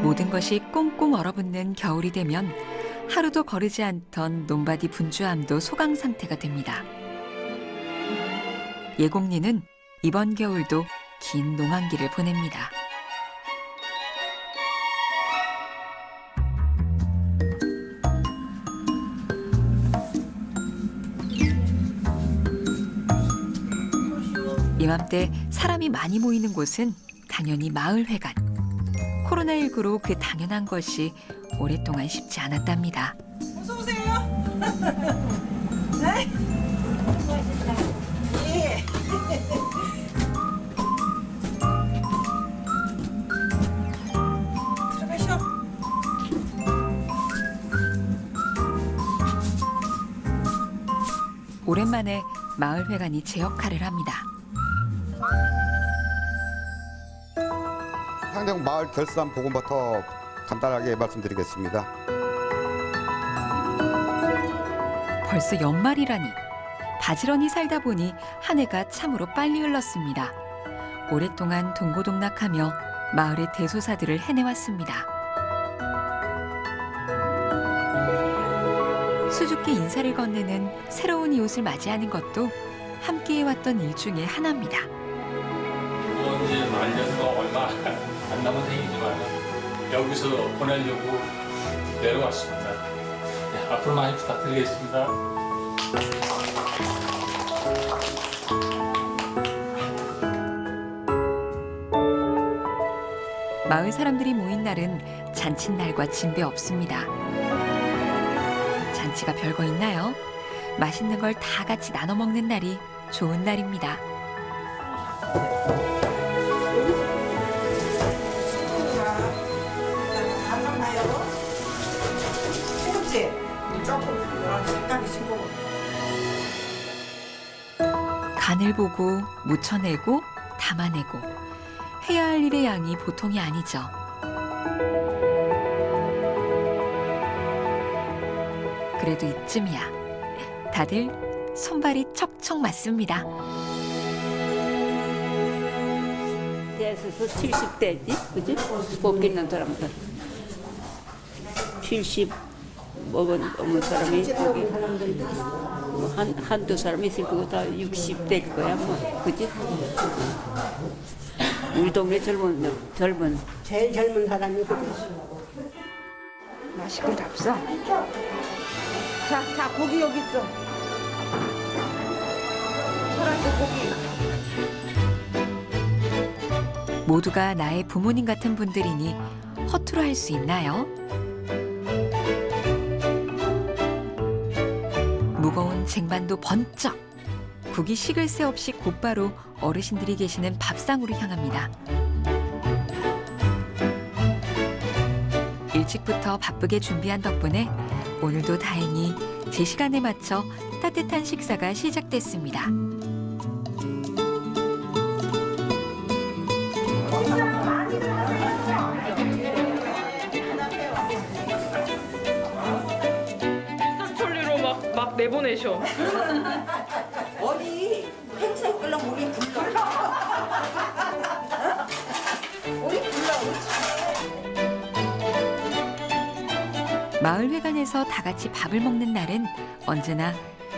모든 것이 꽁꽁 얼어붙는 겨울이 되면 하루도 거르지 않던 논바디 분주함도 소강 상태가 됩니다. 예공리는 이번 겨울도 긴 농한기를 보냅니다. 이맘때 사람이 많이 모이는 곳은 당연히 마을회관. 코로나19로 그 당연한 것이 오랫동안 쉽지 않았답니다. 어서 오세요. 네? 예. 들어가시오. 오랜만에 마을회관이 제 역할을 합니다. 상정 마을 결산 부분부터 간단하게 말씀드리겠습니다. 벌써 연말이라니. 바지런히 살다 보니 한 해가 참으로 빨리 흘렀습니다. 오랫동안 동고동락하며 마을의 대소사들을 해내왔습니다. 수줍게 인사를 건네는 새로운 이웃을 맞이하는 것도 함께해왔던 일 중에 하나입니다. 이제 말년도 얼마 안 남은 생이지만 여기서 보내려고 내려왔습니다. 네, 앞으로 많이 부탁드리겠습니다. 마을 사람들이 모인 날은 잔칫날과 진배 없습니다. 잔치가 별거 있나요? 맛있는 걸 다 같이 나눠 먹는 날이 좋은 날입니다. 간을 보고 묻혀내고 담아내고 해야 할 일의 양이 보통이 아니죠. 그래도 이쯤이야. 다들 손발이 척척 맞습니다. 예수서 70대지, 그지? 뽑기는 사람들. 70 먹은 사람이 거기 한두 사람이 있을 거고 다 60대일 거야, 뭐, 그지? 우리 동네 젊은. 제일 젊은 사람이 그래. 맛있게 잡숴. 자, 고기 여기 있어. 소라도 고기. 모두가 나의 부모님 같은 분들이니 허투루 할 수 있나요? 무거운 쟁반도 번쩍. 국이 식을 새 없이 곧바로 어르신들이 계시는 밥상으로 향합니다. 일찍부터 바쁘게 준비한 덕분에 오늘도 다행히 제 시간에 맞춰 따뜻한 식사가 시작됐습니다. 일사천리로 막 내보내셔. 어디 행사 끌려면 우리 불러. 우리 불러. 마을회관에서 다 같이 밥을 먹는 날은 언제나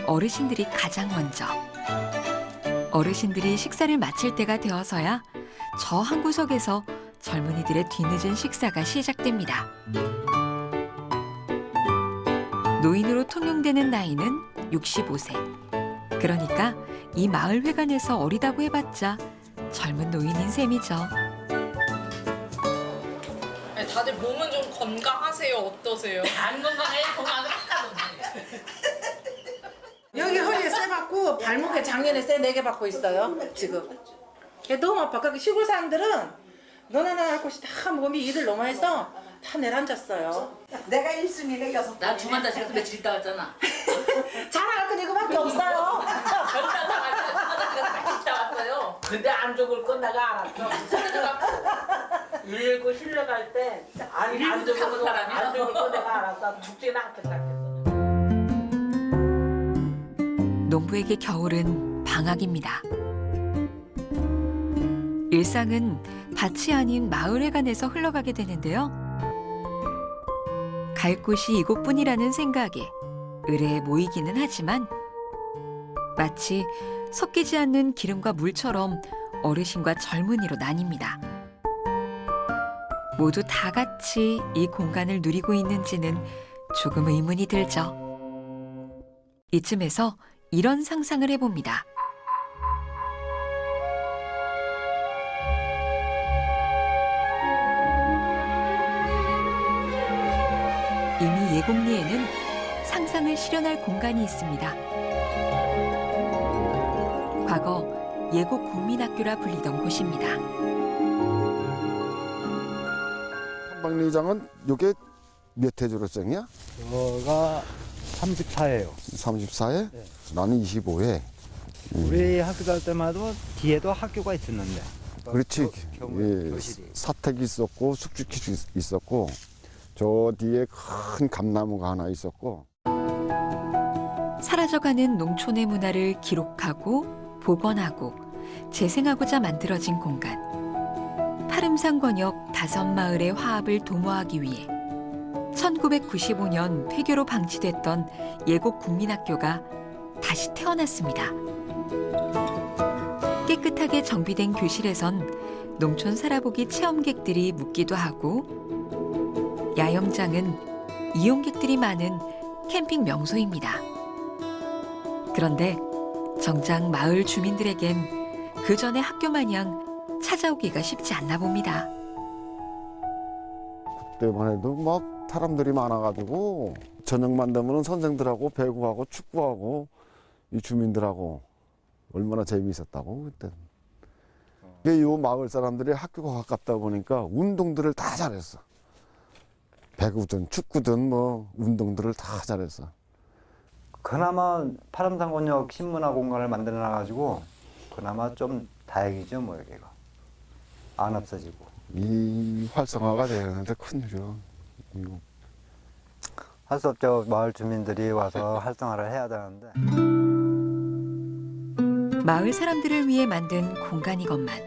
어르신들이 가장 먼저. 어르신들이 식사를 마칠 때가 되어서야 저 한 구석에서 젊은이들의 뒤늦은 식사가 시작됩니다. 노인으로 통용되는 나이는 65세. 그러니까 이 마을회관에서 어리다고 해봤자 젊은 노인인 셈이죠. 다들 몸은 좀 건강하세요? 어떠세요? 안 건강해. 건강은 하나도 없네. 여기 허리에 쇠 받고 발목에 작년에 쇠 4개 받고 있어요. 지금. 너무 아파. 그러니까 시골 사람들은 너나 할 곳이 다 몸이 일을 너무 해서 다 내려앉았어요. 내가 1순위네 6번. 나 주만다 집에서 며칠 있다 왔잖아. 자랑할 건 이거밖에 없어요. 별다 나가서 주만다 집에서 며칠 있다 왔어요. 근데 안 죽을 건 내가 알았어. 119 실려갈 때 안 죽을 건 내가 알았어. 죽지는 않겠다 했어. 농부에게 겨울은 방학입니다. 일상은 밭이 아닌 마을회관에서 흘러가게 되는데요. 갈 곳이 이곳뿐이라는 생각에 의뢰에 모이기는 하지만 마치 섞이지 않는 기름과 물처럼 어르신과 젊은이로 나뉩니다. 모두 다 같이 이 공간을 누리고 있는지는 조금 의문이 들죠. 이쯤에서 이런 상상을 해봅니다. 이미 예곡리에는 상상을 실현할 공간이 있습니다. 과거 예곡국민학교라 불리던 곳입니다. 한방리장은 요게 몇 회 졸업생이야? 저가 34예요. 34회? 네. 나는 25회. 우리 학교 다닐 때마다 뒤에도 학교가 있었는데. 그렇지. 교실이. 사택이 있었고 숙주기 있었고 저 뒤에 큰 감나무가 하나 있었고. 사라져가는 농촌의 문화를 기록하고 복원하고 재생하고자 만들어진 공간. 파름산 권역 5마을의 화합을 도모하기 위해 1995년 폐교로 방치됐던 예곡국민학교가 다시 태어났습니다. 깨끗하게 정비된 교실에선 농촌 살아보기 체험객들이 묵기도 하고 야영장은 이용객들이 많은 캠핑 명소입니다. 그런데 정작 마을 주민들에겐 그 전의 학교 마냥 찾아오기가 쉽지 않나 봅니다. 그때만 해도 막 사람들이 많아가지고 저녁만 되면 선생들하고 배구하고 축구하고 이 주민들하고 얼마나 재미있었다고 그때. 이게 요 마을 사람들이 학교가 가깝다 보니까 운동들을 다 잘했어. 배구든 축구든 뭐 운동들을 다 잘했어. 그나마 파람산권역 신문화 공간을 만들어놔가지고 그나마 좀 다행이죠, 뭐 여기가. 안 없어지고. 이 활성화가 되는데 큰일이요. 이거. 할 수 없죠. 마을 주민들이 와서 활성화를 해야 되는데. 마을 사람들을 위해 만든 공간이건만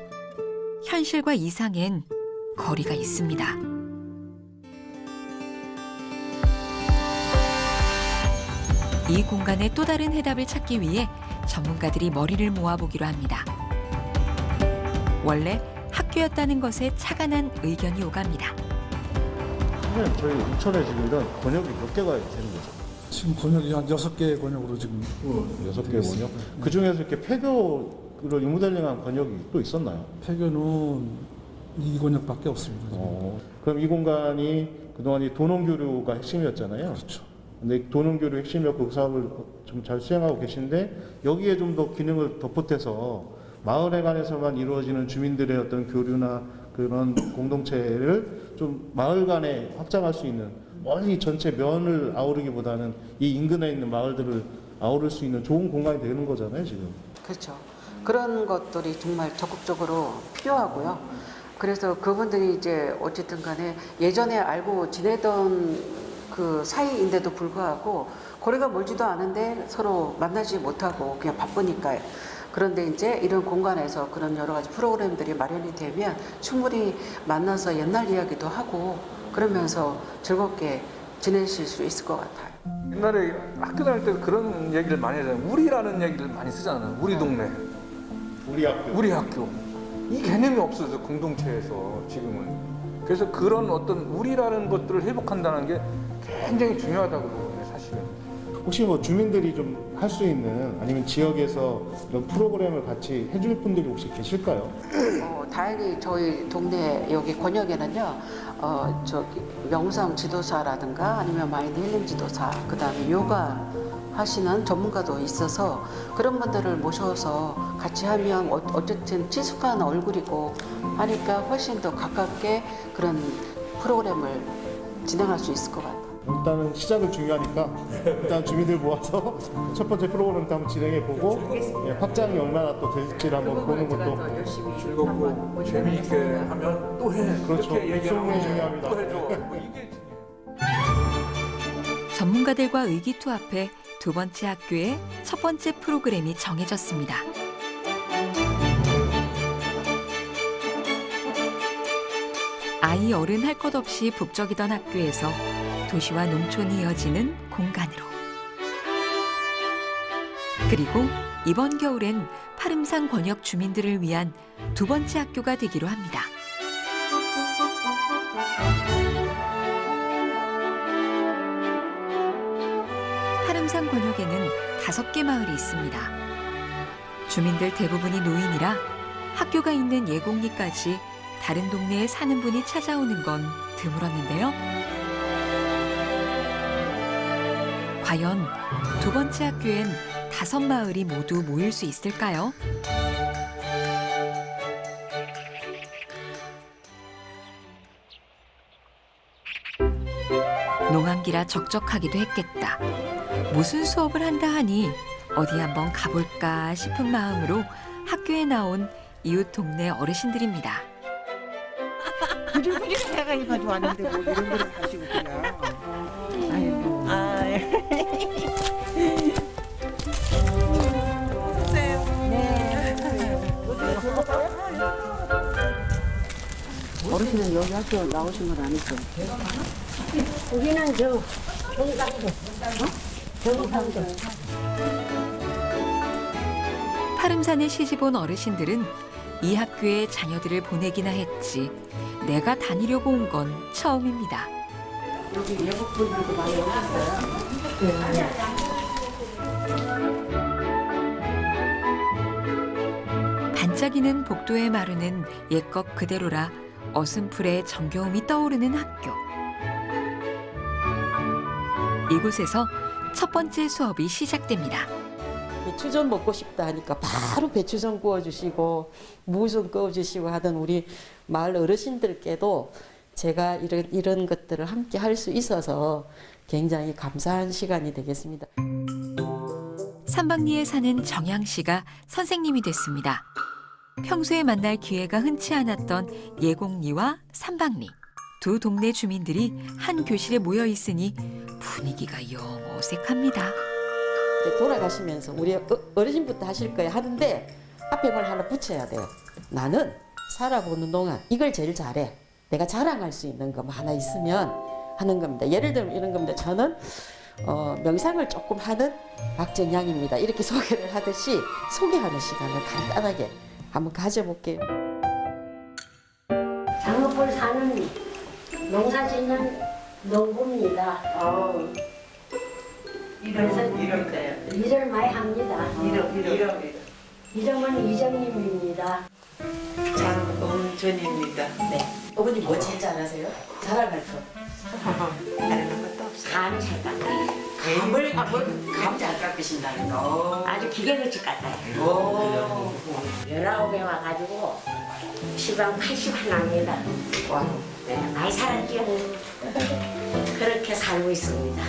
현실과 이상엔 거리가 있습니다. 이 공간의 또 다른 해답을 찾기 위해 전문가들이 머리를 모아보기로 합니다. 원래 학교였다는 것에 차관한 의견이 오갑니다. 선생님, 저희 인천에 지금 이런 권역이 몇 개가 되는 거죠? 지금 권역이 한 6개 권역으로 지금 6개 권역? 그 중에서 이렇게 폐교를 리모델링한 권역이 또 있었나요? 폐교는 이 권역밖에 없습니다. 그럼 이 공간이 그동안 이 도농교류가 핵심이었잖아요. 그렇죠. 근데 도농교류 핵심이었고 그 사업을 좀 잘 수행하고 계신데 여기에 좀 더 기능을 덧보태서 마을에 관해서만 이루어지는 주민들의 어떤 교류나 그런 공동체를 좀 마을 간에 확장할 수 있는 멀리 전체 면을 아우르기보다는 이 인근에 있는 마을들을 아우를 수 있는 좋은 공간이 되는 거잖아요, 지금. 그렇죠. 그런 것들이 정말 적극적으로 필요하고요. 그래서 그분들이 이제 어쨌든 간에 예전에 알고 지내던 그 사이인데도 불구하고 거리가 멀지도 않은데 서로 만나지 못하고 그냥 바쁘니까요. 그런데 이제 이런 공간에서 그런 여러 가지 프로그램들이 마련이 되면 충분히 만나서 옛날 이야기도 하고 그러면서 즐겁게 지내실 수 있을 것 같아요. 옛날에 학교 다닐 때 그런 얘기를 많이 하잖아요. 우리라는 얘기를 많이 쓰잖아요. 우리 동네. 우리 학교. 우리 학교. 이 개념이 없어서 공동체에서 지금은. 그래서 그런 어떤 우리라는 것들을 회복한다는 게 굉장히 중요하다고 보거든요, 사실은. 혹시 뭐 주민들이 좀 할 수 있는 아니면 지역에서 이런 프로그램을 같이 해줄 분들이 혹시 계실까요? 다행히 저희 동네 여기 권역에는요, 저기 명상 지도사라든가 아니면 마인드 힐링 지도사, 그다음에 요가 하시는 전문가도 있어서 그런 분들을 모셔서 같이 하면 어쨌든 친숙한 얼굴이고 하니까 훨씬 더 가깝게 그런 프로그램을 진행할 수 있을 것 같아요. 일단은 시작은 중요하니까 일단 주민들 모아서 첫 번째 프로그램부터 한번 진행해보고 확장이 얼마나 또 될지를 한번 보는 것도 즐겁고 재미있게 하면 또 해. 그렇죠. 이렇게 얘기하면 굉장히 중요합니다. 또 해줘. 뭐 이게 중요해요. 전문가들과 의기투합해 두 번째 학교의 첫 번째 프로그램이 정해졌습니다. 아이 어른 할 것 없이 북적이던 학교에서 도시와 농촌이 이어지는 공간으로. 그리고 이번 겨울엔 파름산 권역 주민들을 위한 두 번째 학교가 되기로 합니다. 파름산 권역에는 5개 마을이 있습니다. 주민들 대부분이 노인이라 학교가 있는 예곡리까지 다른 동네에 사는 분이 찾아오는 건 드물었는데요. 과연 두 번째 학교엔 5마을이 모두 모일 수 있을까요? 농한기라 적적하기도 했겠다. 무슨 수업을 한다 하니 어디 한번 가볼까 싶은 마음으로 학교에 나온 이웃 동네 어르신들입니다. 부들부들 해가지고 왔는데 뭐 이런 거를 가시고 그냥. 아이고. 어르신은 여기 학교 나오신 건 아니죠? 여기는 경상도. 경상도. 파름산에 시집온 어르신들은 이 학교에 자녀들을 보내기나 했지 내가 다니려고 온 건 처음입니다. 여기 외국분들도 많이 오셨어요? 반짝이는 복도의 마루는 옛것 그대로라 어슴풀에 정겨움이 떠오르는 학교. 이곳에서 첫 번째 수업이 시작됩니다. 배추전 먹고 싶다 하니까 바로 배추전 구워주시고 무좀 구워주시고 하던 우리 마을 어르신들께도 제가 이런 것들을 함께 할 수 있어서 굉장히 감사한 시간이 되겠습니다. 삼박리에 사는 정양 씨가 선생님이 됐습니다. 평소에 만날 기회가 흔치 않았던 예곡리와 삼박리. 두 동네 주민들이 한 교실에 모여 있으니 분위기가 영 어색합니다. 돌아가시면서 우리 어르신부터 하실 거야 하는데 앞에 뭘 하나 붙여야 돼요. 나는 살아보는 동안 이걸 제일 잘해. 내가 자랑할 수 있는 거 하나 있으면 하는 겁니다. 예를 들면 이런 겁니다. 저는 명상을 조금 하는 박정양입니다. 이렇게 소개를 하듯이 소개하는 시간을 간단하게 한번 가져볼게요. 장어볼 사는 농사 짓는 농부입니다. 일을 많이 합니다. 이름은 이정님입니다. 장은전입니다. 네. 어머니 뭐 제일 잘하세요? 자랑할 거. 다른 것도 없어요. 감 잘 깎아요. 감 잘 깎으신다는 거. 아주 기계같이 깎아요. 19에 와가지고 시방 81합니다. 와. 네, 많이 살았죠. 그렇게 살고 있습니다.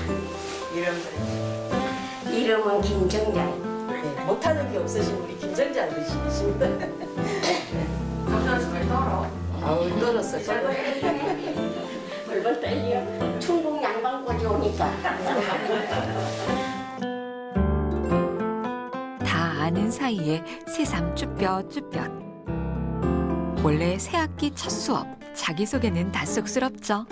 이름은 김정장. 네, 못하는 게 없으신 우리 김정자 어르신이십니다. 감사합니다. 떨어. 아우 떨었어. 벌벌 떨려. 충북 양반까지 오니까. 다 아는 사이에 새삼 쭈뼛쭈뼛. 원래 새학기 첫 수업 자기소개는 다 쑥스럽죠.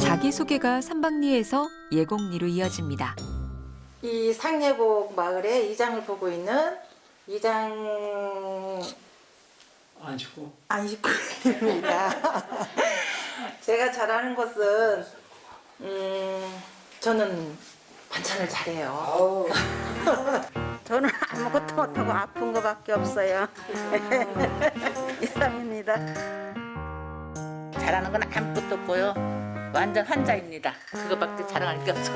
자기소개가 삼박리에서 예곡리로 이어집니다. 이 상예곡 마을의 이장을 보고 있는 이장 안식구입니다. 제가 잘하는 것은 저는 반찬을 잘해요. 저는 아무것도 못하고 아픈 거밖에 없어요. 이상입니다. 잘하는 건 아무것도 없고요. 완전 환자입니다. 그거밖에 자랑할 게 없어.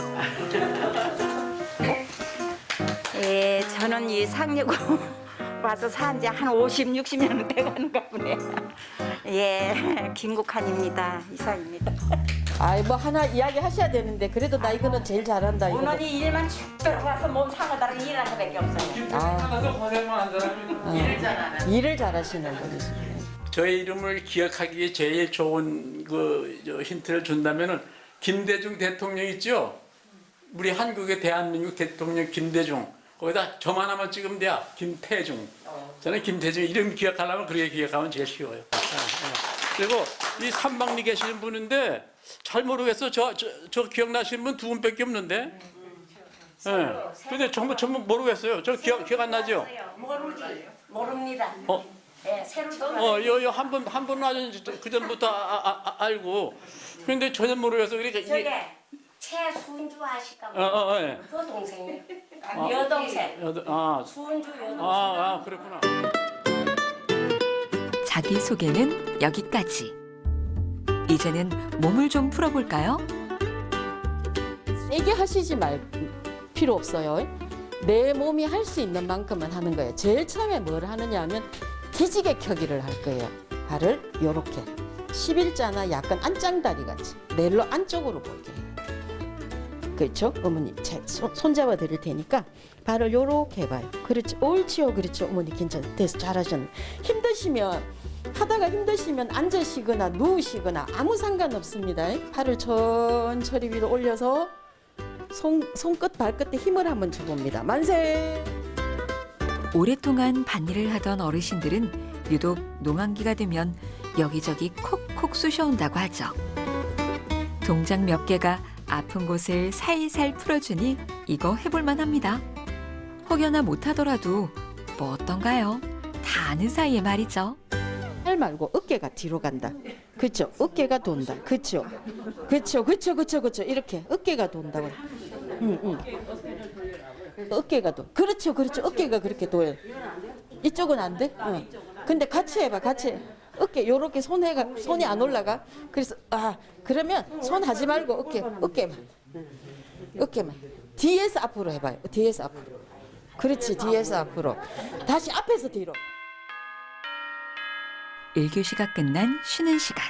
예, 저는 이 상류고 와서 산 지 한 50, 60년은 돼가는가 보네요. 예, 김국환입니다. 이사입니다. 아이 뭐 하나 이야기 하셔야 되는데 그래도 나 이거는 제일 잘한다. 이거. 오늘이 일만 쭉 와서 몸 상하다는 일하는 것밖에 없어요. 가서 고생만 한 사람이 일을 잘하는. 일을 잘하시는 분이시네. 저의 이름을 기억하기에 제일 좋은 힌트를 준다면은 김대중 대통령 있죠? 우리 한국의 대한민국 대통령 김대중. 거기다 저만 하면 찍으면 돼요. 김태중. 저는 김태중 이름 기억하려면 그렇게 기억하면 제일 쉬워요. 그리고 이 삼방리 계시는 분인데 잘 모르겠어. 저 기억나시는 분 두 분밖에 없는데. 예. 근데 전부 모르겠어요. 저 기억 안 나죠? 모릅니다. 네, 새로 요 한 분은 아주 그 전부터 알고. 근데 전혀 모르겠어. 그러니까 저게 최순주 아실까? 예. 그 동생이에요. 여동생. 순주 여동생. 그렇구나. 자기 소개는 여기까지. 이제는 몸을 좀 풀어볼까요? 세게 하시지 말 필요 없어요. 내 몸이 할 수 있는 만큼만 하는 거예요. 제일 처음에 뭘 하느냐 하면 기지개 켜기를 할 거예요. 발을 요렇게 11자나 약간 안짱다리 같이 넬로 안쪽으로 보게 해요. 그렇죠? 어머니 손 잡아 드릴 테니까 발을 요렇게 해봐요. 그렇죠. 옳지요. 그렇죠. 어머니 괜찮아요. 됐어. 잘하셨네. 하다가 힘드시면 앉으시거나 누우시거나 아무 상관없습니다. 발을 천천히 위로 올려서 손끝 발끝에 힘을 한번 줘봅니다. 만세. 오랫동안 밭일을 하던 어르신들은 유독 농한기가 되면 여기저기 콕콕 쑤셔온다고 하죠. 동작 몇 개가 아픈 곳을 살살 풀어주니 이거 해볼만 합니다. 혹여나 못하더라도 뭐 어떤가요? 다 아는 사이에 말이죠. 팔 말고 어깨가 뒤로 간다. 그렇죠. 어깨가 돈다. 그렇죠. 그렇죠. 이렇게 어깨가 돈다고. 어깨가 돈. 그렇죠. 어깨가 그렇게 도요. 이쪽은 안 돼? 근데 같이 해봐. 어깨 요렇게 손이 안 올라가. 그래서 그러면 손 하지 말고 어깨만. 뒤에서 앞으로 해봐요. 뒤에서 앞으로. 그렇지. 뒤에서 앞으로. 다시 앞에서 뒤로. 1교시가 끝난 쉬는 시간.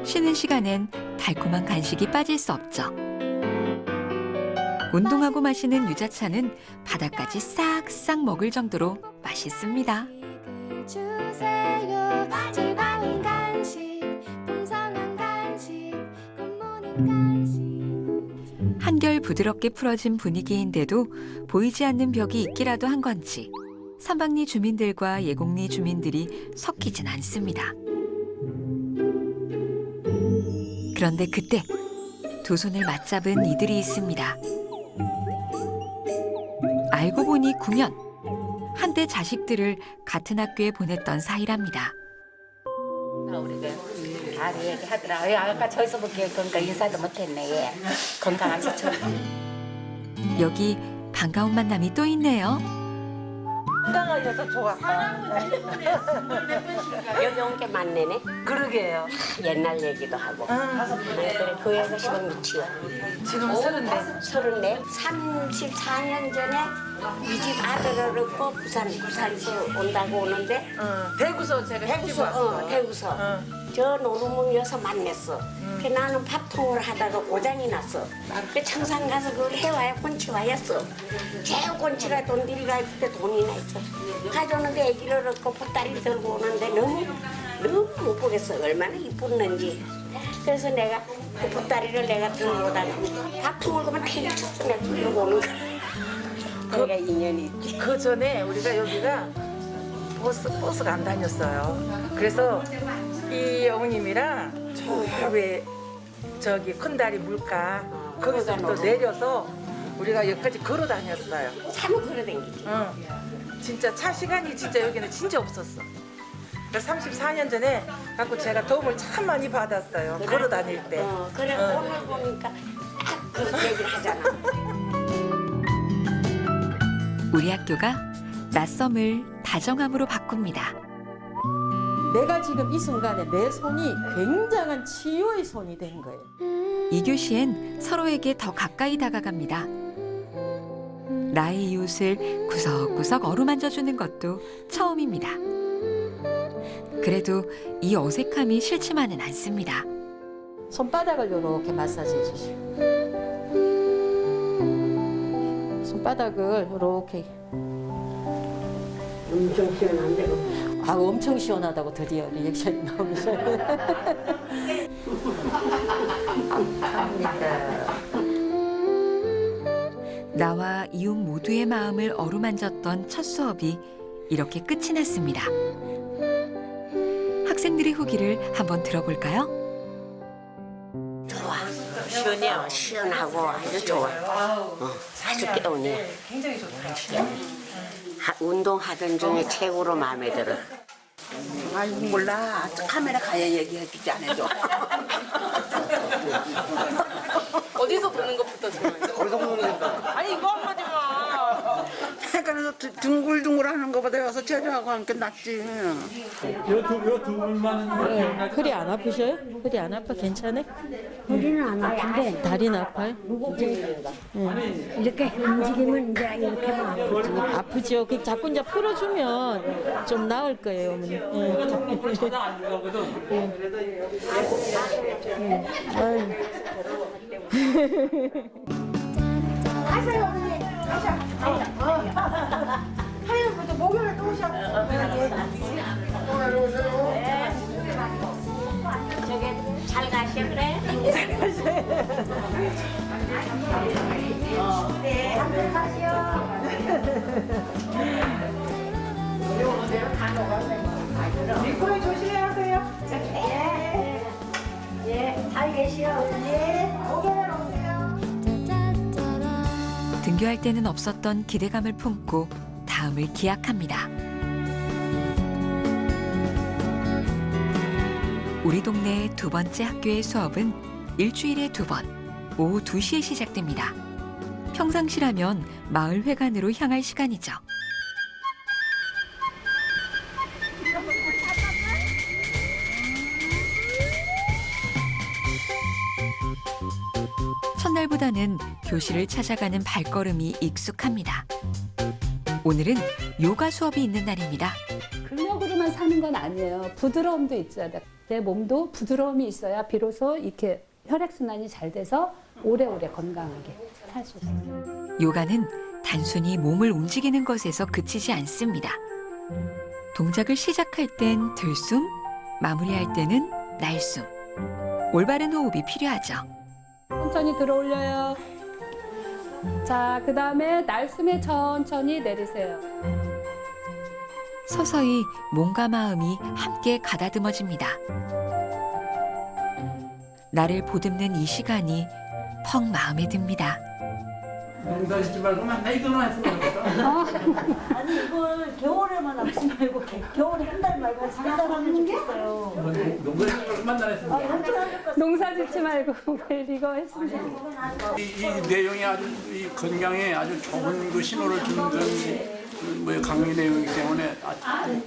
쉬는 시간엔 달콤한 간식이 빠질 수 없죠. 운동하고 마시는 유자차는 바닥까지 싹싹 먹을 정도로 맛있습니다. 한결 부드럽게 풀어진 분위기인데도 보이지 않는 벽이 있기라도 한 건지 삼방리 주민들과 예곡리 주민들이 섞이진 않습니다. 그런데 그때 두 손을 맞잡은 이들이 있습니다. 알고 보니 9년, 한때 자식들을 같은 학교에 보냈던 사이랍니다. 우리가 다 얘기하더라. 아까 저기서 볼게 그러니까 인사도 못했네. 얘. 건강하지 좀. 여기 반가운 만남이 또 있네요. 건강하셔서 좋아. 여기 온 게 많네네. 그러게요. 옛날 얘기도 하고. 그래 교회에서 시간 미치요. 지금 34. 34년 전에 이 집 아들을 얻고 부산에서 온다고 오는데 대구서 제가 시집 왔어. 대구서 저 노루문이어서 만났어. 그 나는 밥통을 하다가 고장이 났어. 그 청산 가서 그걸 해와야 꼰치와 했어. 제일 꼰치가 돈 들이가 그때 돈이나 있어. 가져오는데 애기를 얻고 보따리 들고 오는데 너무 못 보겠어. 얼마나 이뻤는지. 그래서 내가 그 보따리를 내가 들고 다니고 밥통을 그만 탱쳤어. 내가 들고 오는 거야. 그러니까 인연이 있지. 그 전에 우리가 여기가 버스가 안 다녔어요. 그래서 이 어머님이랑 저기 큰다리 물가 거기서 또 내려서 우리가 여기까지 걸어 다녔어요. 참 걸어 다니지. 진짜 차 시간이 진짜 여기는 진짜 없었어. 그래서 34년 전에 갖고 제가 도움을 참 많이 받았어요. 그래? 걸어 다닐 때. 그래 오늘 보니까 딱 그렇게 얘기를 하잖아. 우리 학교가 낯섦을 다정함으로 바꿉니다. 내가 지금 이 순간에 내 손이 굉장한 치유의 손이 된 거예요. 2교시엔 서로에게 더 가까이 다가갑니다. 나의 이웃을 구석구석 어루만져주는 것도 처음입니다. 그래도 이 어색함이 싫지만은 않습니다. 손바닥을 이렇게 마사지 해주시고 손바닥을 이렇게 엄청 시원한데 엄청 시원하다고 드디어 리액션이 나오셔요. 나와 이웃 모두의 마음을 어루만졌던 첫 수업이 이렇게 끝이 났습니다. 학생들의 후기를 한번 들어볼까요? 좋아. 시원해요. 시원하고 아주 좋아. 아주 깨우네. 굉장히 좋다. 운동하던 중에 최고로 마음에 들어. 아이고 몰라. 카메라 가야 얘기해 주지 안 해줘. 어디서 보는 것부터 좋아해요? 어디서 보는 거야? 아니 이거 한마디만. 그래서 둥글둥글하는 것보다 여기서 제주하고 함께 낫지. 요 두 분만 허리 안 아프셔요? 허리 안 아파? 괜찮아? 허리는 안 아픈데 다리는 아파요? 이제 이렇게 움직이면 이제 이렇게만 아프지. 아프죠. 그 자꾸 이제 풀어주면 좀 나을 거예요, 어머니. 가장 안 좋아하거든. 가세요 언니. 하얀부터 목요일에 또 오셔. 저기 잘 가셔 그래? 잘 가세요. 네, 한번 가시오. 미코에 조심해야 하세요. 예, 잘 계시오. 예, 목요일에 오세요. 등교할 때는 없었던 기대감을 품고 다음을 기약합니다. 우리 동네의 두 번째 학교의 수업은 일주일에 2번, 오후 2시에 시작됩니다. 평상시라면 마을 회관으로 향할 시간이죠. 첫날보다는 교실을 찾아가는 발걸음이 익숙합니다. 오늘은 요가 수업이 있는 날입니다. 근력으로만 사는 건 아니에요. 부드러움도 있어야 돼. 내 몸도 부드러움이 있어야 비로소 이렇게 혈액순환이 잘 돼서 오래오래 건강하게 살 수 있어요. 요가는 단순히 몸을 움직이는 것에서 그치지 않습니다. 동작을 시작할 땐 들숨, 마무리할 때는 날숨. 올바른 호흡이 필요하죠. 천천히 들어 올려요. 자, 그 다음에 날숨에 천천히 내리세요. 서서히 몸과 마음이 함께 가다듬어집니다. 나를 보듬는 이 시간이 퍽 마음에 듭니다. 농사짓지 말고 맨날 이거만 했으면 좋겠다. 아니 이걸 겨울에만 하지 말고 겨울에 한 달 말고 3달 하면 좋겠어요. 농사짓지 말고 맨날 했으면 좋겠다. 농사 짓지 말고 매일 이거 했으면 좋겠어요. 이 내용이 아주 이 건강에 아주 좋은 그 신호를 주는 뭐 강의 내용이기 때문에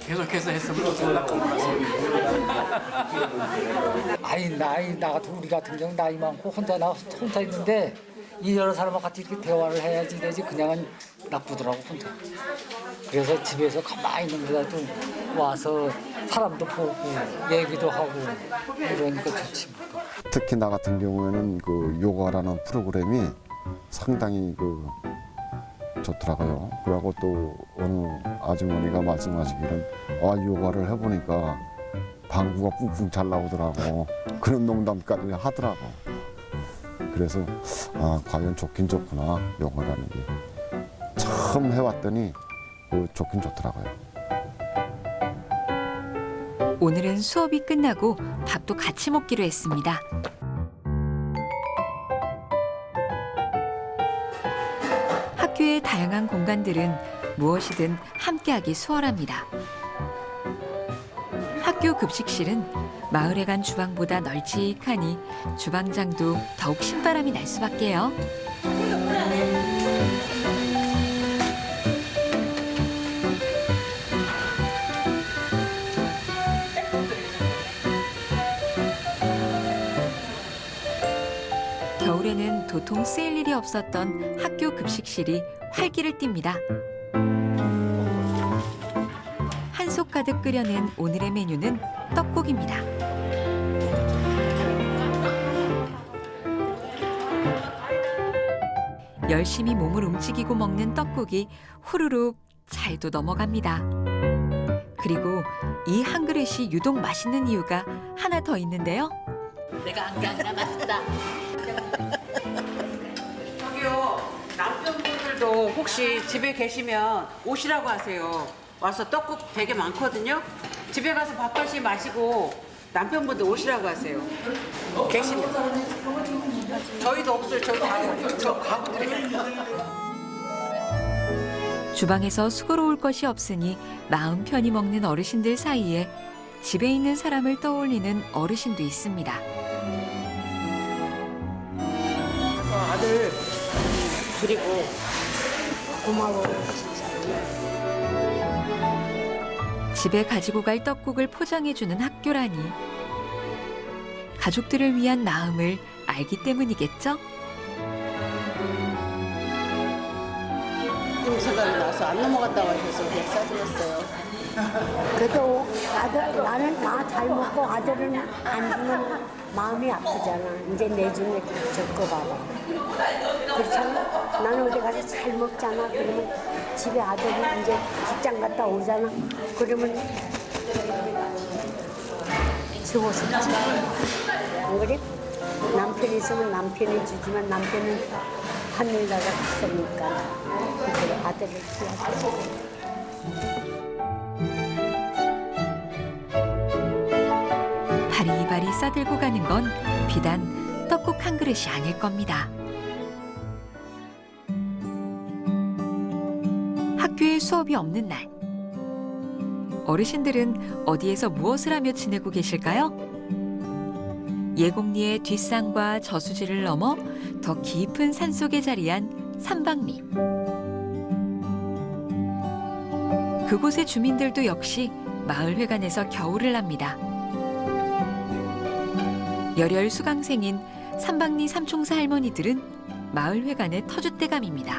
계속해서 했으면 좋겠다 그런 말씀입니다. 아니 나 같은 우리 같은 경우 나이 많고 혼자 있는데 이 여러 사람과 같이 이렇게 대화를 해야지 되지 그냥은 나쁘더라고 혼자. 그래서 집에서 가만히 있는 것보다도 와서 사람도 보고 얘기도 하고 이러니까 좋지. 특히 나 같은 경우에는 그 요가라는 프로그램이 상당히 좋더라고요. 그리고 또 어느 아주머니가 말씀하시기는 요가를 해보니까 방구가 뿡뿡 잘 나오더라고. 그런 농담까지 하더라고. 그래서 과연 좋긴 좋구나 요가라는 게. 처음 해왔더니 좋긴 좋더라고요. 오늘은 수업이 끝나고 밥도 같이 먹기로 했습니다. 학교의 다양한 공간들은 무엇이든 함께하기 수월합니다. 학교 급식실은 마을에 간 주방보다 널찍하니 주방장도 더욱 신바람이 날 수밖에요. 겨울에는 도통 쓰일 일이 없었던 학교 급식실이 활기를 띱니다. 한솥 가득 끓여낸 오늘의 메뉴는 떡국입니다. 열심히 몸을 움직이고 먹는 떡국이 후루룩 잘도 넘어갑니다. 그리고 이 한 그릇이 유독 맛있는 이유가 하나 더 있는데요. 내가 한 게 아니라 맛있다. 저기요, 남편분들도 혹시 집에 계시면 오시라고 하세요. 와서 떡국 되게 많거든요. 집에 가서 밥하시 마시고 남편분들 오시라고 하세요. 계시면. 저희도 없어요. 저 가구들이에요. 주방에서 수고로울 것이 없으니 마음 편히 먹는 어르신들 사이에 집에 있는 사람을 떠올리는 어르신도 있습니다. 아들 그리고 고마워 진짜. 집에 가지고 갈 떡국을 포장해주는 학교라니 가족들을 위한 마음을 알기 때문이겠죠? 생각이 나서 안 넘어갔다고 하셔서 그냥 싸드렸어요. 그래도 아들 나는 나 잘 먹고 아들은 안 주면 마음이 아프잖아. 이제 내중에 적고 봐봐. 그렇잖아. 나는 어디 가서 잘 먹잖아. 그러면 집에 아들이 이제 직장 갔다 오잖아. 그러면 좋았었지. 안 그래? 남편이 있으면 남편이 주지만 남편은 하늘 나라 갔으니까 그래, 아들을 키워주고. 바리바리 싸들고 가는 건 비단 떡국 한 그릇이 아닐 겁니다. 학교에 수업이 없는 날 어르신들은 어디에서 무엇을 하며 지내고 계실까요? 예곡리의 뒷산과 저수지를 넘어 더 깊은 산속에 자리한 삼방리. 그곳의 주민들도 역시 마을회관에서 겨울을 납니다. 열혈 수강생인 삼방리 삼총사 할머니들은 마을회관의 터줏대감입니다.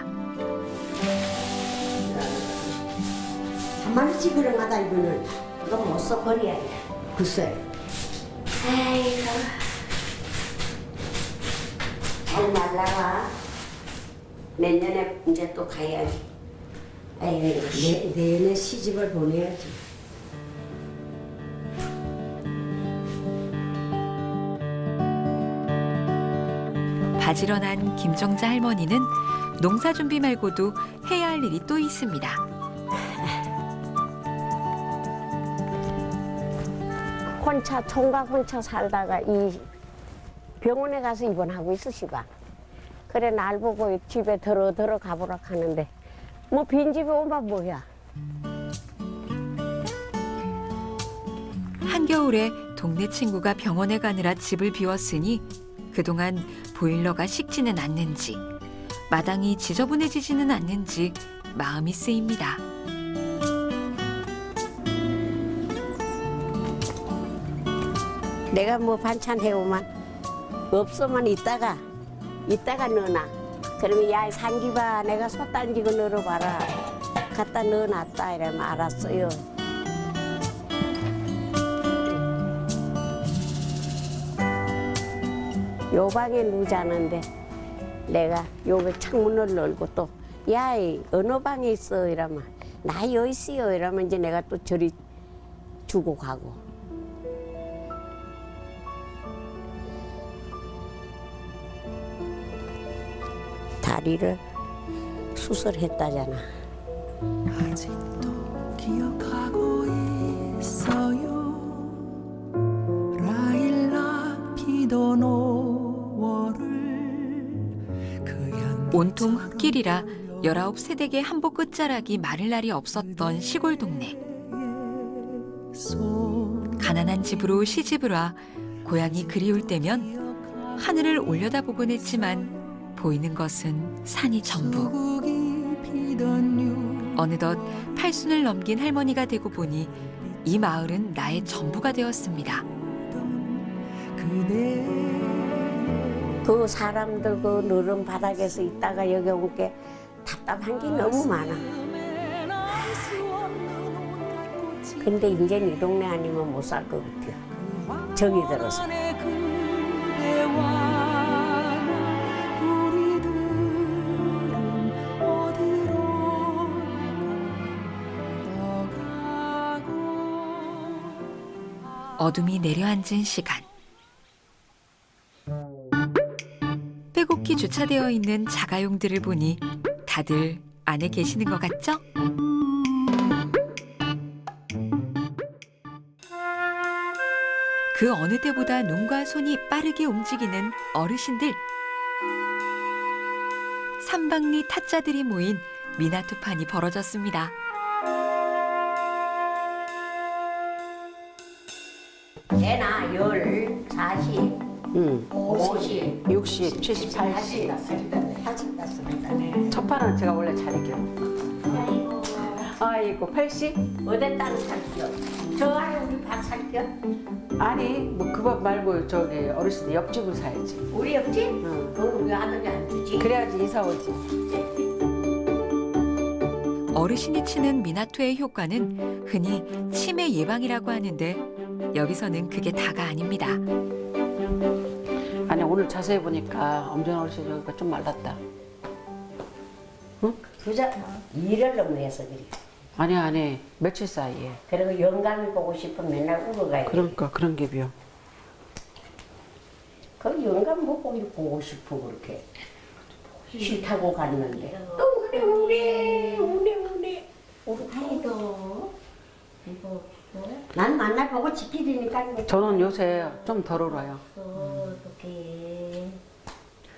한 마리씩 그렁하다 이거는 이거 못 써 버려야 돼. 글쎄. 아이고. 잘 날라가. 내년에 이제 또 가야지. 아이고 내년에 시집을 보내야지. 바지런한 김정자 할머니는 농사 준비 말고도 해야 할 일이 또 있습니다. 혼자 총각 혼자 살다가 이 병원에 가서 입원하고 있으시가. 그래 날 보고 집에 들어가보라 하는데 뭐 빈집에 오면 뭐야. 한겨울에 동네 친구가 병원에 가느라 집을 비웠으니 그동안 보일러가 식지는 않는지 마당이 지저분해지지는 않는지 마음이 쓰입니다. 내가 뭐 반찬 해오면 없으면 이따가 넣어놔. 그러면 야 상기봐 내가 솥 딴지고 널어봐라. 갖다 넣어놨다 이러면 알았어요. 요 방에 누자는데 내가 요게 창문을 열고 또 야 어느 방에 있어 이러면 나 여기 있어요 이러면 이제 내가 또 저리 주고 가고. 다리를 수술했다잖아. 아직도 기억하고 있어요. 라일락 피던 5월을 온통 흙길이라 19세댁의 한복 끝자락이 마를 날이 없었던 시골 동네. 가난한 집으로 시집을 와 고향이 그리울 때면 하늘을 올려다보곤 했지만 보이는 것은 산이 전부. 어느덧 80을 넘긴 할머니가 되고 보니 이 마을은 나의 전부가 되었습니다. 그 사람들 그 너른 바닥에서 있다가 여기 온 게 답답한 게 너무 많아. 근데 이제 이 동네 아니면 못 살 것 같아요. 정이 들어서. 어둠이 내려앉은 시간. 빼곡히 주차되어 있는 자가용들을 보니 다들 안에 계시는 것 같죠? 그 어느 때보다 눈과 손이 빠르게 움직이는 어르신들. 삼방리 타짜들이 모인 미나투판이 벌어졌습니다. 내나 10, 40, 50, 60, 70, 80. 80 났습니다. 첫 판은 제가 원래 잘해요. 아이고 80? 어디 땅 살게요? 저 안에 우리 밥 살게요? 아니 뭐 그 밥 말고 저기 어르신들 옆집을 사야지. 우리 옆집? 그건 우리 아들이 안 주지. 그래야지 이사 오지. 어르신이 치는 미나토의 효과는 흔히 치매 예방이라고 하는데 여기서는 그게 다가 아닙니다. 아니 오늘 자세히 보니까 엄전 어르신 여기가 좀 말랐다. 응? 부자 일을 너무 해서 그래. 아니 며칠 사이에. 그리고 영감이 보고 싶으면 맨날 울어가야 돼. 그러니까 그런 게 비요. 그 영감 못 보고 싶어 그렇게. 싫다고 갔는데 또 우리. 아이고. 난 만날 보고 지키니까. 저는 요새 좀 덜 울어요. 어떡해.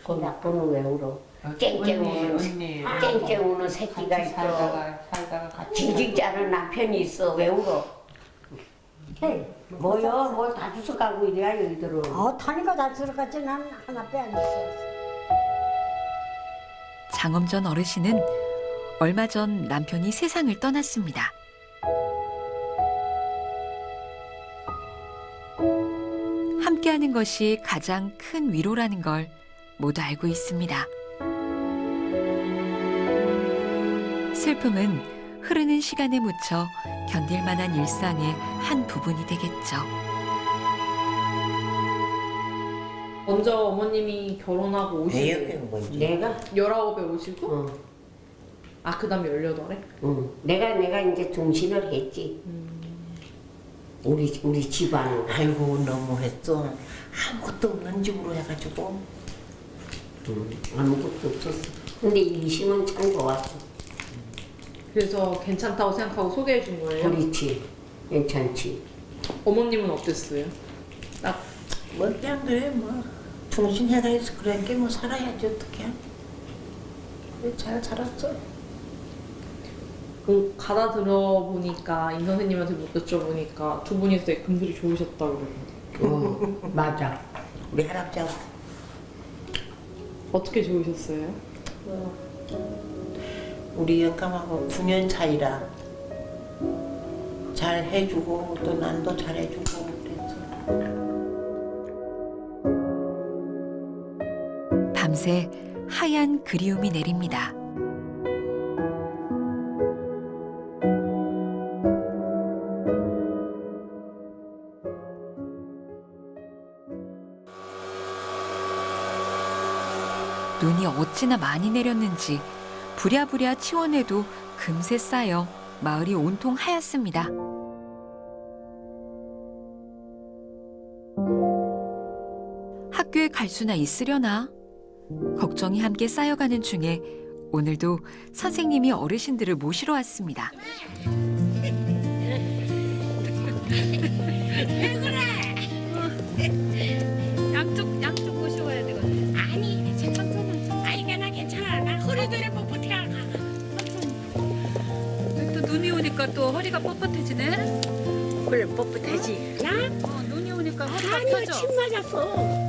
그 나쁜 왜 울어? 쨍쨍 우는 새끼가 있어. 살다가 징징 짜는 남편이 있어. 왜 울어? 뭐요? 뭘 다 주워가고 이래야 여기들은. 타니까 다 주워갔지. 난 하나 빼앗았어. 장엄전 어르신은 얼마 전 남편이 세상을 떠났습니다. 함께하는 것이 가장 큰 위로라는 걸 모두 알고 있습니다. 슬픔은 흐르는 시간에 묻혀 견딜 만한 일상의 한 부분이 되겠죠. 먼저 어머님이 결혼하고 오시고 내가? 19에 오시고? 아, 그 다음에 18에? 응. 내가 이제 중신을 했지. 우리 집안으로. 아이고 너무했어. 아무것도 없는 집으로 해가지고. 아무것도 없었어. 근데 인심은 참 좋았어. 그래서 괜찮다고 생각하고 소개해 준 거예요? 그렇지. 괜찮지. 어머님은 어땠어요? 딱 뭐 그냥 그래 뭐 중신해가지고 그런 게 뭐 살아야지 어떡해. 그래 잘 살았어. 그 가다 들어보니까 임 선생님한테 못 여쭤보니까 두 분이서 되게 금슬이 좋으셨다고 그러던데. 맞아. 우리 할아버지하고 어떻게 좋으셨어요? 우리 영감하고 9년 차이라 잘 해주고 또 난도 잘해주고 그랬어. 밤새 하얀 그리움이 내립니다. 눈이 어찌나 많이 내렸는지 부랴부랴 치워내도 금세 쌓여 마을이 온통 하얗습니다. 학교에 갈 수나 있으려나? 걱정이 함께 쌓여가는 중에 오늘도 선생님이 어르신들을 모시러 왔습니다. 왜 그래? 양쪽 모셔와야 되거든. 아니, 괜찮아. 아니, 괜찮아. 나 허리도 뻣뻣해. 또 눈이 오니까 또 허리가 뻣뻣해지네. 그래, 뻣뻣하지. 나? 눈이 오니까 허리가 아니, 펴져. 침 맞았어.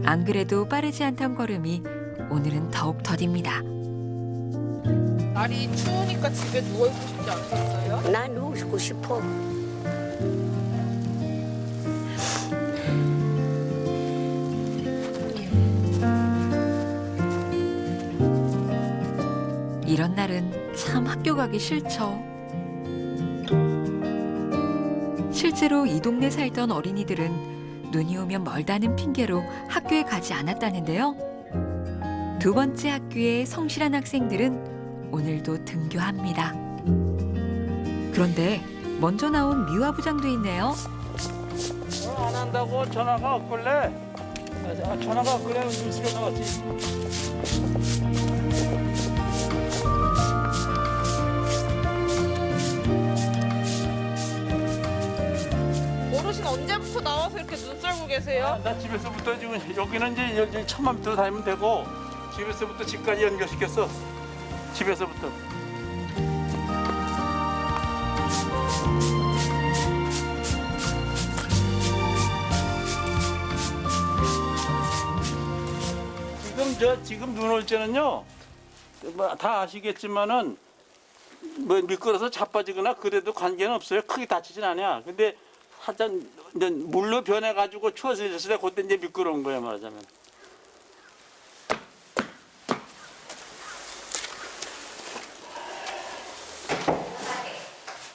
안 그래도 빠르지 않던 걸음이 오늘은 더욱 더딥니다. 날이 추우니까 집에 누워있고 싶지 않으셨어요? 나 누우고 싶어. 이런 날은 참 학교 가기 싫죠. 실제로 이 동네 살던 어린이들은 눈이 오면 멀다는 핑계로 학교에 가지 않았다는데요. 두 번째 학교의 성실한 학생들은 오늘도 등교합니다. 그런데 먼저 나온 미화 부장도 있네요. 오늘 안 한다고 전화가 왔길래 전화가 왔길래 뉴스에 나왔지. 언제부터 나와서 이렇게 눈썰고 계세요? 나 집에서부터 지금 여기는 이제 여기 1000m 다니면 되고 집에서부터 집까지 연결시켰어. 집에서부터. 지금 눈 올 때는요. 뭐 다 아시겠지만은 뭐 미끄러서 자빠지거나 그래도 관계는 없어요. 크게 다치진 않아요. 근데 살짝 이제 물로 변해가지고 추워졌을 때 그때 이제 미끄러운 거예요, 말하자면.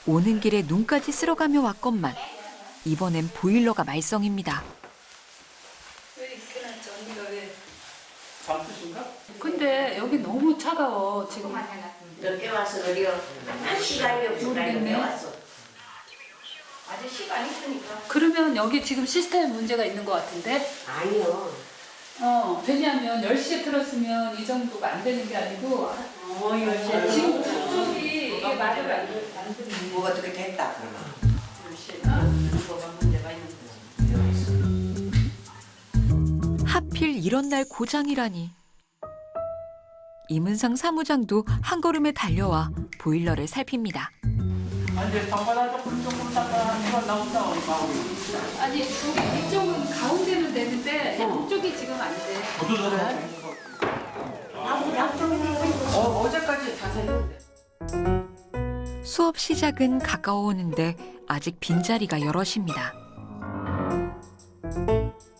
오는 길에 눈까지 쓸어가며 왔건만 이번엔 보일러가 말썽입니다. 근데 여기 너무 차가워 지금. 늦게 와서 어디요? 시간이 없으니까 늦게 왔어. 아직 시간 있으니까. 그러면 여기 지금 시스템 문제가 있는 것 같은데? 아니요. 왜냐하면 10시에 틀었으면 이 정도가 안 되는 게 아니고 10시에 지금 그쪽이 이게 말을 안 듣는 뭐가 어떻게 됐다. 하필 이런 날 고장이라니. 이문상 사무장도 한 걸음에 달려와 보일러를 살핍니다. 이제 방바닥 조금 잠깐 나온다. 아니 저기 이쪽은 가운데는 되는데 이쪽이 지금 안 돼. 어제까지 다 샜는데. 수업 시작은 가까워오는데 아직 빈자리가 여럿입니다.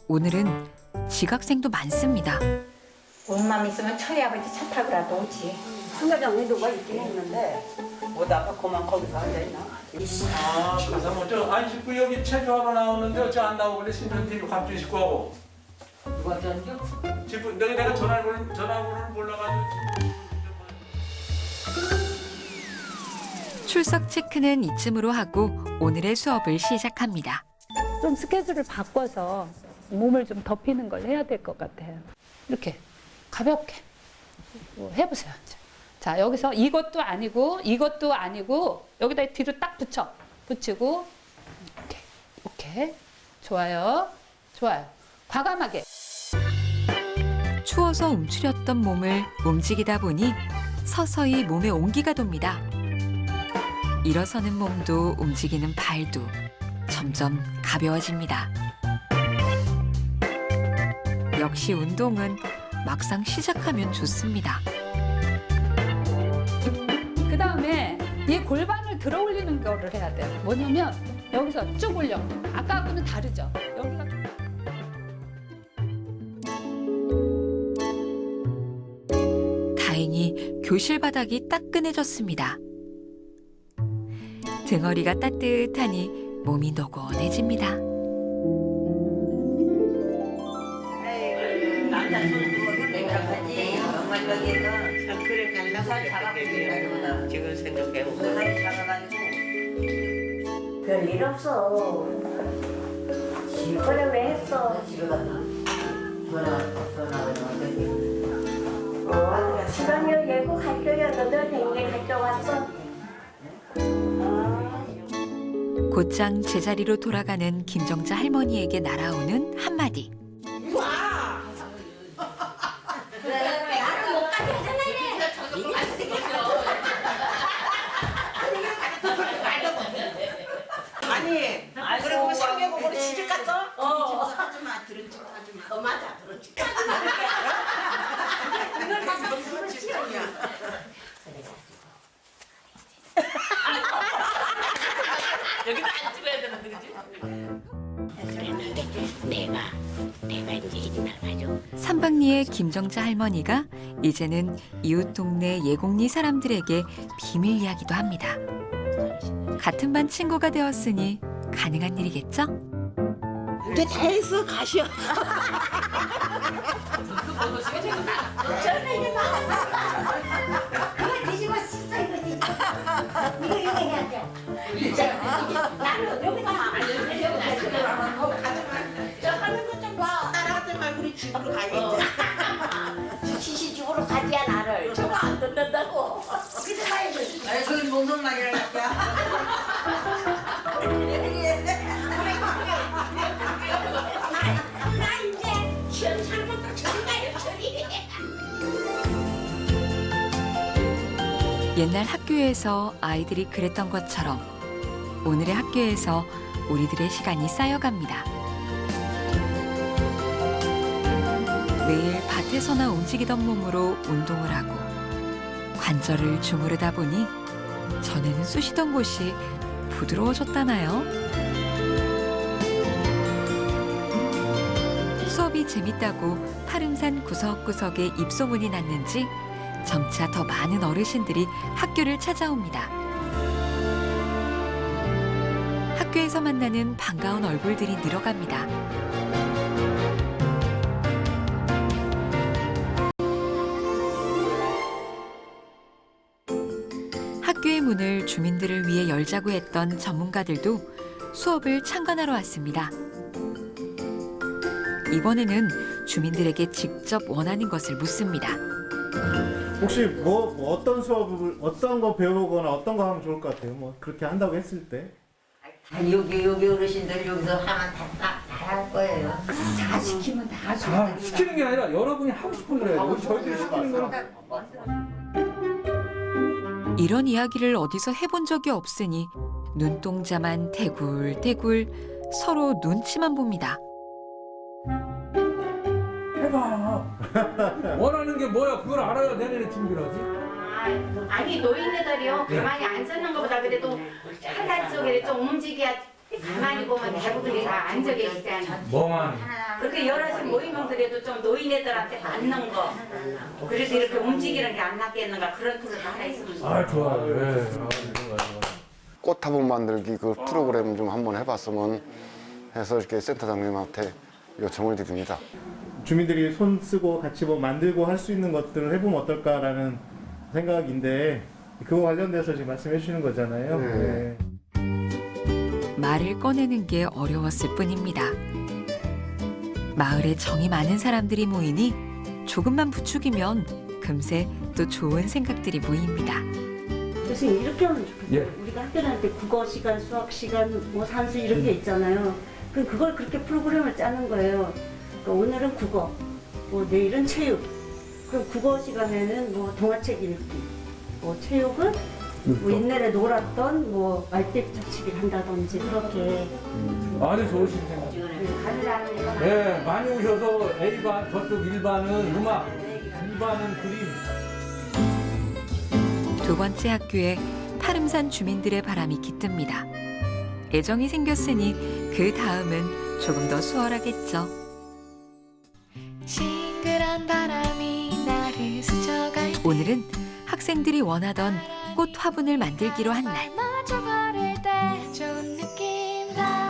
오늘은 지각생도 많습니다. 온맘 있으면 철이 아버지 차 타고라도 오지. 승가장 누가 있긴 했는데 오다가 그만 거기서 앉아있나? 가서 뭐저 안 씻고 여기 체조하러 나오는데 어째 안 나오고 그래 신전팀 갑자기 씻고 하고. 누구한테 앉아? 지금 내가 전화번호를 몰라가지고. 출석 체크는 이쯤으로 하고 오늘의 수업을 시작합니다. 좀 스케줄을 바꿔서 몸을 좀 덮이는 걸 해야 될 것 같아요. 이렇게 가볍게 해보세요. 자, 여기서 이것도 아니고 여기다 뒤로 딱 붙이고 오케이. 좋아요. 과감하게. 추워서 움츠렸던 몸을 움직이다 보니 서서히 몸에 온기가 돕니다. 일어서는 몸도 움직이는 발도 점점 가벼워집니다. 역시 운동은 막상 시작하면 좋습니다. 그 다음에 이 골반을 들어 올리는 거를 해야 돼요. 뭐냐면 여기서 쭉 올려. 아까하고는 다르죠. 여기가 다행히 교실 바닥이 따끈해졌습니다. 등허리가 따뜻하니 몸이 노곤해집니다. 남자 손도 냉장하지. 엄마 여기는 그래 갈라고 작아보니까 지금 생각해보고 살이 작아가지고 별일 없어. 그래 왜 했어? 집에 갔나? 시간이요 예고 학교였는데 댕댕 학교 왔어. 곧장 제자리로 돌아가는 김정자 할머니에게 날아오는 한마디. 와! 그래 나는 못 가게 하잖아 이래. 이거 안 되겠어. 아니, 그리고 상계곡으로 시집 갔어? 하지마, 들은 척 하지마. 맞아, 들은 척 하지마. 이걸 다 들은 척이야. 여기도 안 찍어야 되는데 그지? 그랬는데 내가 이제 이날 가지고 삼박리의 김정자 할머니가 이제는 이웃 동네 예곡리 사람들에게 비밀 이야기도 합니다. 같은 반 친구가 되었으니 가능한 일이겠죠? 이제 다 했어, 가시오. 이거 뒤집어 씻어 이거 뒤집어 이거 해야 돼. 나는 여기다 저 하는 것 좀 봐. 따라하지 말고 우리 집으로 가야겠지. 시시 집으로 가지야 나를. 저거 안 듣는다고. 그래서 가야지. 그건 몽롱 말이야. 옛날 학교에서 아이들이 그랬던 것처럼 오늘의 학교에서 우리들의 시간이 쌓여갑니다. 매일 밭에서나 움직이던 몸으로 운동을 하고 관절을 주무르다 보니 전에는 쑤시던 곳이 부드러워졌다나요? 수업이 재밌다고 파름산 구석구석에 입소문이 났는지 점차 더 많은 어르신들이 학교를 찾아옵니다. 학교에서 만나는 반가운 얼굴들이 늘어갑니다. 학교의 문을 주민들을 위해 열자고 했던 전문가들도 수업을 참관하러 왔습니다. 이번에는 주민들에게 직접 원하는 것을 묻습니다. 혹시 어떤 수업을 어떤 거 배우거나 어떤 거 하면 좋을 것 같아요? 뭐 그렇게 한다고 했을 때 여기 어르신들 여기서 하면 다 할 거예요. 다 시키면 다 아, 시키는 게 아니라 여러분이 하고 싶은 걸 해야죠. 저희들이 시키는 거는 이런 이야기를 어디서 해본 적이 없으니 눈동자만 대굴대굴 서로 눈치만 봅니다. 해봐. 원하는 게 뭐야? 그걸 알아야 내년에 준비를 하지. 아니 노인네들이요 가만히 앉아있는 것보다 그래도 한달 좀 움직여야 가만히 보면 대부분이 다 앉아 계시잖아요. 멍하니. 그렇게 여럿이 모이면 그래도 좀 노인네들한테 맞는 거 그래서 이렇게 움직이는 게 안 낫겠는가 그런 툴을 하나 있으면 아 좋아요. 네. 꽃화분 만들기 그 프로그램 좀 한번 해봤으면 해서 이렇게 센터장님한테 요청을 드립니다. 주민들이 손 쓰고 같이 뭐 만들고 할 수 있는 것들을 해보면 어떨까라는 생각인데 그거 관련돼서 지금 말씀해 주시는 거잖아요. 네. 말을 꺼내는 게 어려웠을 뿐입니다. 마을에 정이 많은 사람들이 모이니 조금만 부추기면 금세 또 좋은 생각들이 모입니다. 교수님 이렇게 하면 좋겠어요. 예. 우리가 학교 다닐 때 국어 시간, 수학 시간, 뭐 산수 이런 게 있잖아요. 그럼 그걸 그렇게 프로그램을 짜는 거예요. 그러니까 오늘은 국어, 뭐 내일은 체육. 그럼 국어 시간에는 뭐 동화책 읽기, 뭐 체육은 뭐 옛날에 놀았던 뭐 말대자치기를 한다든지 그렇게. 아주 좋으신 생각. 네, 많이 오셔서 A반, 저쪽 1반은 음악, 2반은 그림. 두 번째 학교에 파름산 주민들의 바람이 깃듭니다. 애정이 생겼으니 그 다음은 조금 더 수월하겠죠. 오늘은 학생들이 원하던 꽃 화분을 만들기로 한 날.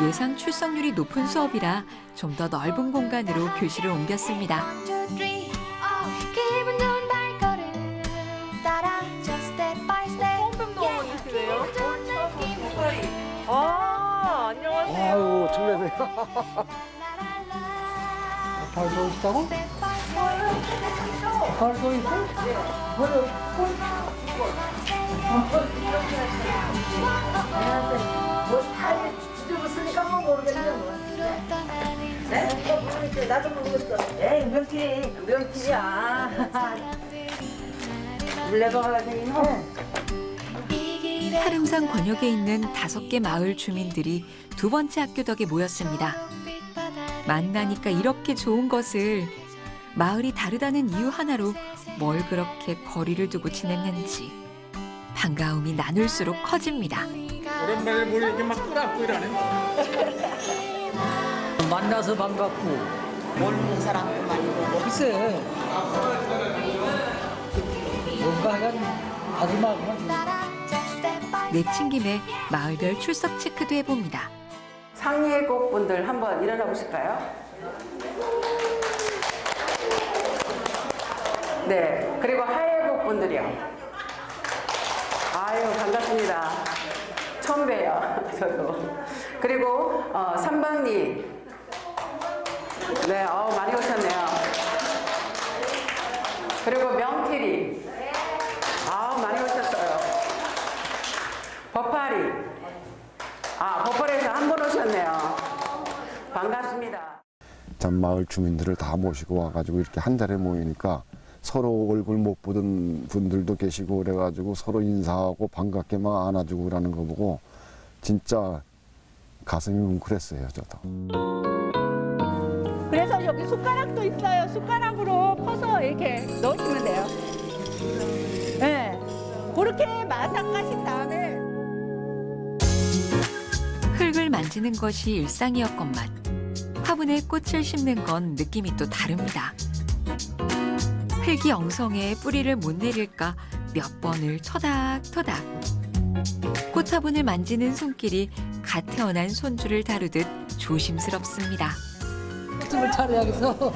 예상 출석률이 높은 수업이라 좀 더 넓은 공간으로 교실을 옮겼습니다. 아, 안녕하세요. 아유, 정면에. 발도 있다고? 발도 있어? 뭐 다리 뒤집었으니까 뭐 모르겠네요. 네? 나도 모르겠어. 에이, 명필이야. 물레방아가 되기는 파름산 권역에 있는 5개 마을 주민들이 두 번째 학교 덕에 모였습니다. 만나니까 이렇게 좋은 것을 마을이 다르다는 이유 하나로 뭘 그렇게 거리를 두고 지냈는지 반가움이 나눌수록 커집니다. 오랜만에 뭘 이렇게 막 끌어안고 이러네. 만나서 반갑고 모르는 사람도 많고 글쎄 뭔가 하여간 마지막은 내친 김에 마을별 출석 체크도 해봅니다. 상예곡 분들 한번 일어나 보실까요? 네, 그리고 하예곡 분들이요. 아유, 반갑습니다. 처음 봬요, 저도. 그리고 삼방리. 네, 많이 오셨네요. 그리고 명태리. 많이 오셨어요. 버파리. 버파리에서 한 분 오셨네요. 반갑습니다. 참 마을 주민들을 다 모시고 와가지고 이렇게 한 자리에 모이니까 서로 얼굴 못 보던 분들도 계시고 그래가지고 서로 인사하고 반갑게 막 안아주고 그러는 거 보고 진짜 가슴이 뭉클했어요, 저도. 그래서 여기 숟가락도 있어요. 숟가락으로 퍼서 이렇게 넣으시면 돼요. 네. 그렇게 마삭 가신 다음에 흙을 만지는 것이 일상이었건만 화분에 꽃을 심는 건 느낌이 또 다릅니다. 흙이 엉성해 뿌리를 못 내릴까 몇 번을 토닥토닥. 꽃 화분을 만지는 손길이 갓 태어난 손주를 다루듯 조심스럽습니다. 춤을 차려야겠어.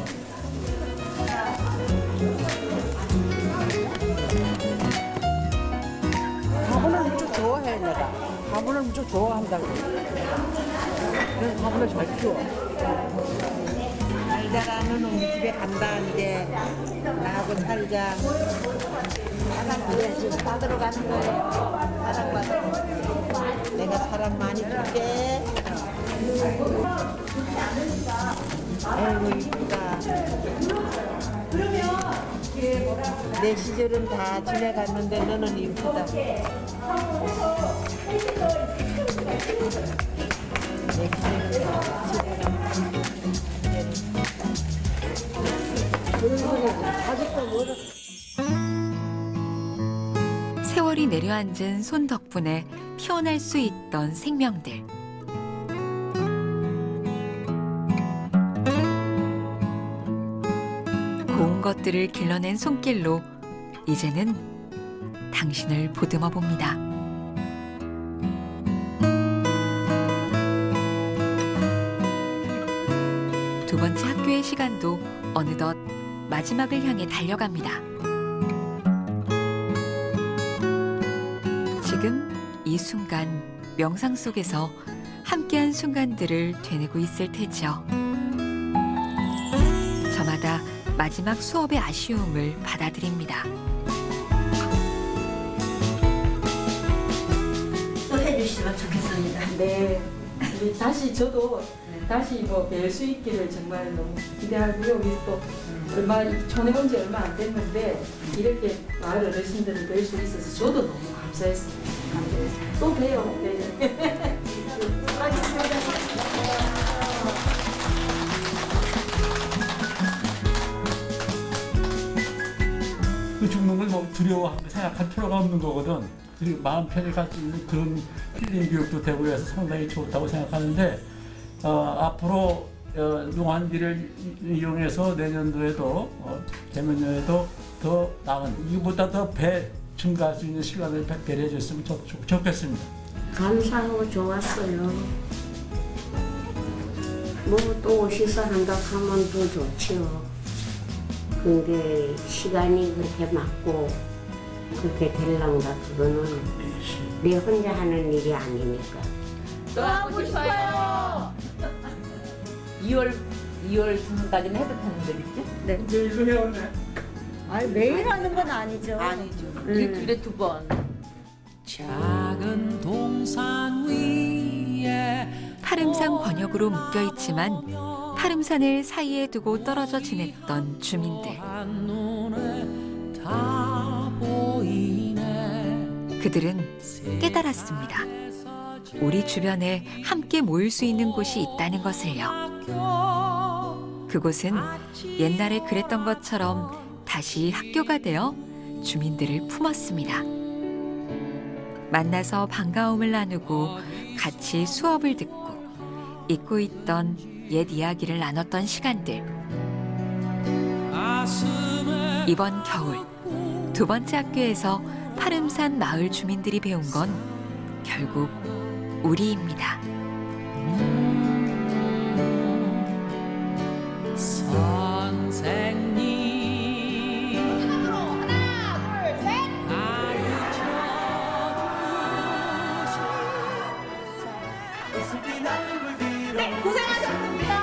화분을 무척 좋아해 내가. 화분을 무척 좋아한다고. 그래서 화분을 잘 키워. 달달하는 우리 집에 간다 이제 나하고 살자. 그래 지금 받으러 가는 거예요. 사랑받아. 내가 사랑 많이 줄게. 아이고 이쁘다. 내 시절은 다 지나갔는데 너는 이쁘다. 내 시절은 다 지나갔는데. 세월이 내려앉은 손 덕분에 피어날 수 있던 생명들. 고운 것들을 길러낸 손길로 이제는 당신을 보듬어 봅니다. 두 번째 학교의 시간도 어느덧 마지막을 향해 달려갑니다. 지금 이 순간 명상 속에서 함께한 순간들을 되뇌고 있을 테죠. 저마다 마지막 수업의 아쉬움을 받아들입니다. 또 해주시면 좋겠습니다. 네. 다시 저도 다시 뵐 수 있기를 정말 너무 기대하고요. 우리 또 전해온 지 얼마 안 됐는데 이렇게 마을 어르신들을 뵐 수 있어서 저도 너무 감사했습니다. 또 봬요. 네. 그 죽는 걸 뭐 두려워하고 생각할 필요가 없는 거거든. 그리고 마음 편히 갈 수 있는 그런 힐링 교육도 되고 해서 상당히 좋다고 생각하는데 앞으로 농한기를 이용해서 내년도에도 대면년에도 더 나은 이보다 더 배 증가할 수 있는 시간을 배려해 줬으면 좋겠습니다. 감사하고 좋았어요. 뭐 또 오셔서 한다 하면 더 좋지요. 근데 시간이 그렇게 맞고 그렇게 될란가 그거는 내 혼자 하는 일이 아니니까. 또 하고 싶어요. 2월 중순까지는 해도 되는 데겠지? 네. 내일도 해왔네. 아니 매일 하는 건 아니죠. 아니죠. 일주일에 2번. 작은 동산 위에 파름산 권역으로 묶여 있지만 파름산을 사이에 두고 떨어져 지냈던 주민들. 그들은 깨달았습니다. 우리 주변에 함께 모일 수 있는 곳이 있다는 것을요. 그곳은 옛날에 그랬던 것처럼 다시 학교가 되어 주민들을 품었습니다. 만나서 반가움을 나누고 같이 수업을 듣고 잊고 있던 옛 이야기를 나눴던 시간들. 이번 겨울 두 번째 학교에서 파름산 마을 주민들이 배운 건 결국 우리입니다. 네, 고생하셨습니다.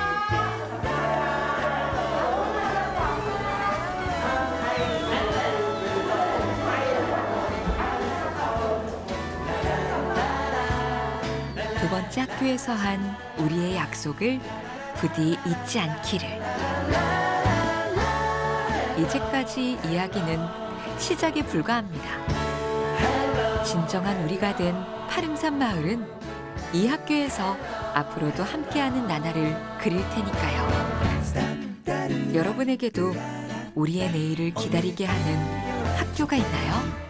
두 번째 학교에서 한 우리의 약속을 부디 잊지 않기를. 이제까지 이야기는 시작에 불과합니다. 진정한 우리가 된 파름산 마을은 이 학교에서 앞으로도 함께하는 나날을 그릴 테니까요. 여러분에게도 우리의 내일을 기다리게 하는 학교가 있나요?